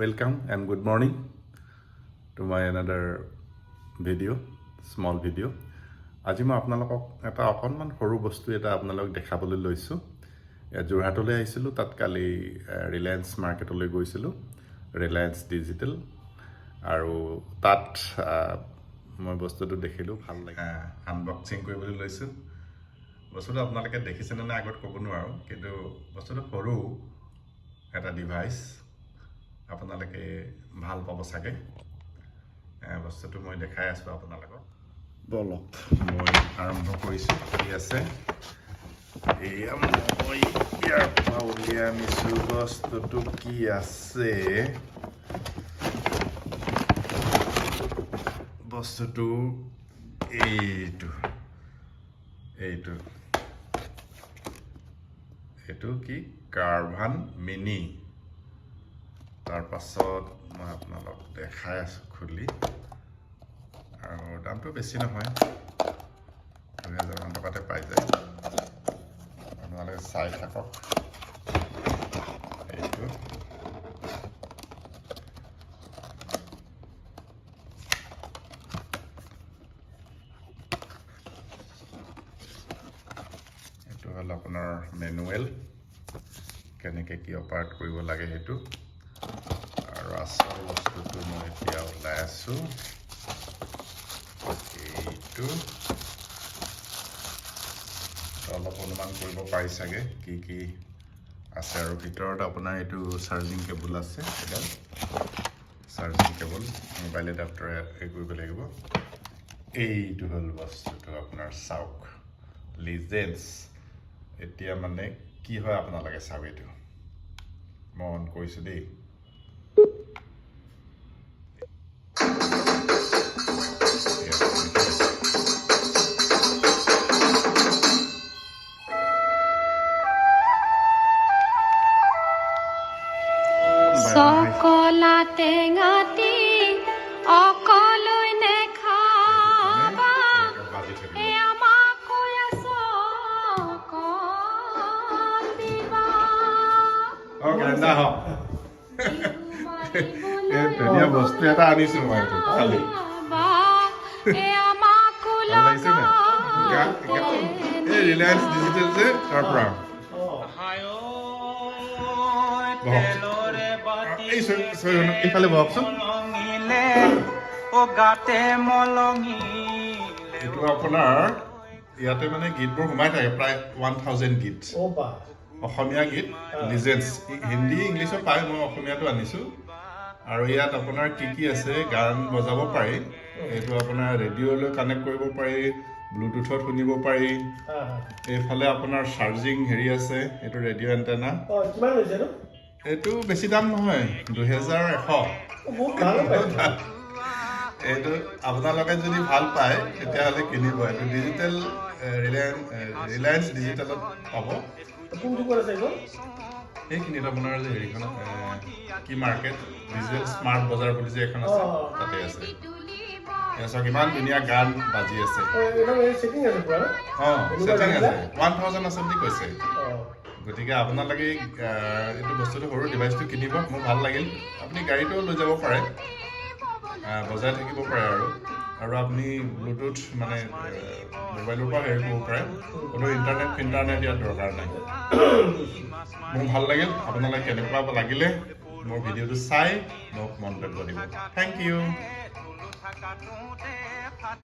Welcome and good morning to my another video, small video. আজি মই আপোনালোকক এটা অকনমান সৰু বস্তু এটা আপোনালোকক দেখাবলৈ লৈছো। যোৰহাটলৈ আহিছিলো, তাত কালি ৰিলায়েন্স মাৰ্কেটলৈ গৈছিলো, ৰিলায়েন্স ডিজিটেল, আৰু তাত মই বস্তুটো দেখিলো, ভাল লাগে। আনবক্সিং কৰিবলৈ লৈছো। বস্তুটো আপোনালোকে দেখিছেনে না আগত ক'ব নোৱাৰো, কিন্তু বস্তুটো সৰু এটা ডিভাইস, আপোনালোকে ভাল পাব চাগে। বস্তুটো মই দেখাই আছো আপোনালোকক। বলক মই আৰম্ভ কৰিছো। কি আছে এয়া, মই ইয়াৰ পৰা উলিয়াই আনিছো। বস্তুটো কি আছে, বস্তুটো এইটো কি কাৰ্ভান মিনি। তাৰ পাছত মই আপোনালোক দেখাই আছো খুলি, আৰু দামটো বেছি নহয়, 2000 মান টকাতে পাই যায়। আপোনালোকে চাই থাকক। এইটো হ'ল আপোনাৰ মেনুৱেল, কেনেকৈ কি অপাৰেট কৰিব লাগে সেইটো। আৰু আচল বস্তুটো মই এতিয়া ওলাই আছো। এইটো অলপ অনুমান কৰিব পাৰি চাগে কি কি আছে। আৰু ভিতৰত আপোনাৰ এইটো চাৰ্জিং কেবল আছে, এডাল চাৰ্জিং কেবল, মোবাইল এডাপ্টাৰ হেৰি কৰিব লাগিব। এইটো হ'ল বস্তুটো আপোনাৰ, চাওক লিজেন্স। এতিয়া মানে কি হয় আপোনালোকে চাওক, এইটো মই অন কৰিছো দেই। সকলা টেঙাতি অকলৈ নেখাবা, আমাক কৈ আছ কল দিবা। ধুনীয়া বস্তু এটা আনিছো মই খালি। ৰিলায়েন্স ডিজিটেল যে, তাৰ পৰা এইফালে বহকচোন। এইটো আপোনাৰ ইয়াতে মানে গীতবোৰ সোমাই থাকে, প্ৰায় 1000 গীত, অসমীয়া গীত লিজেন্স। হিন্দী ইংলিছত পায়, মই অসমীয়াটো আনিছো। আৰু ইয়াত আপোনাৰ কি কি আছে, গান বজাব পাৰি। এইটো আপোনাৰ ৰেডিঅ'লৈ কানেক্ট কৰিব পাৰি, ব্লুটুথত শুনিব পাৰি। এইফালে আপোনাৰ চাৰ্জিং হেৰি আছে, এইটো ৰেডিঅ' এণ্টেনা। এইটো বেছি দাম নহয়, 2100। এইটো আপোনালোকে যদি ভাল পায় তেতিয়াহ'লে কিনিব। এইটো ডিজিটেল ৰিলায়েন্স ডিজিটেলত পাব। সেইখিনিত আপোনাৰ যে হেৰিখন কি মাৰ্কেট, ভিজুৱেল স্মাৰ্ট বজাৰ বুলি যে এখন আছে, তাতে আছে। চাওক ইমান ধুনীয়া গান বাজি আছে। ছেটিং আছে, 1000 আছে বুলি কৈছে। গতিকে আপোনালোকে এইটো বস্তুটো, সৰু ডিভাইচটো কিনিব। মোৰ ভাল লাগিল। আপুনি গাড়ীটোও লৈ যাব পাৰে, বজাই থাকিব পাৰে। আৰু আপুনি ব্লুটুথ মানে মোবাইলৰ পৰা হেৰি কৰিব পাৰে। কোনো ইণ্টাৰনেট ইয়াত দৰকাৰ নাই। মোৰ ভাল লাগিল। আপোনালোকে কেনেকুৱা লাগিলে মোৰ ভিডিঅ'টো চাই মোক মন্তব্য দিব। Thank U.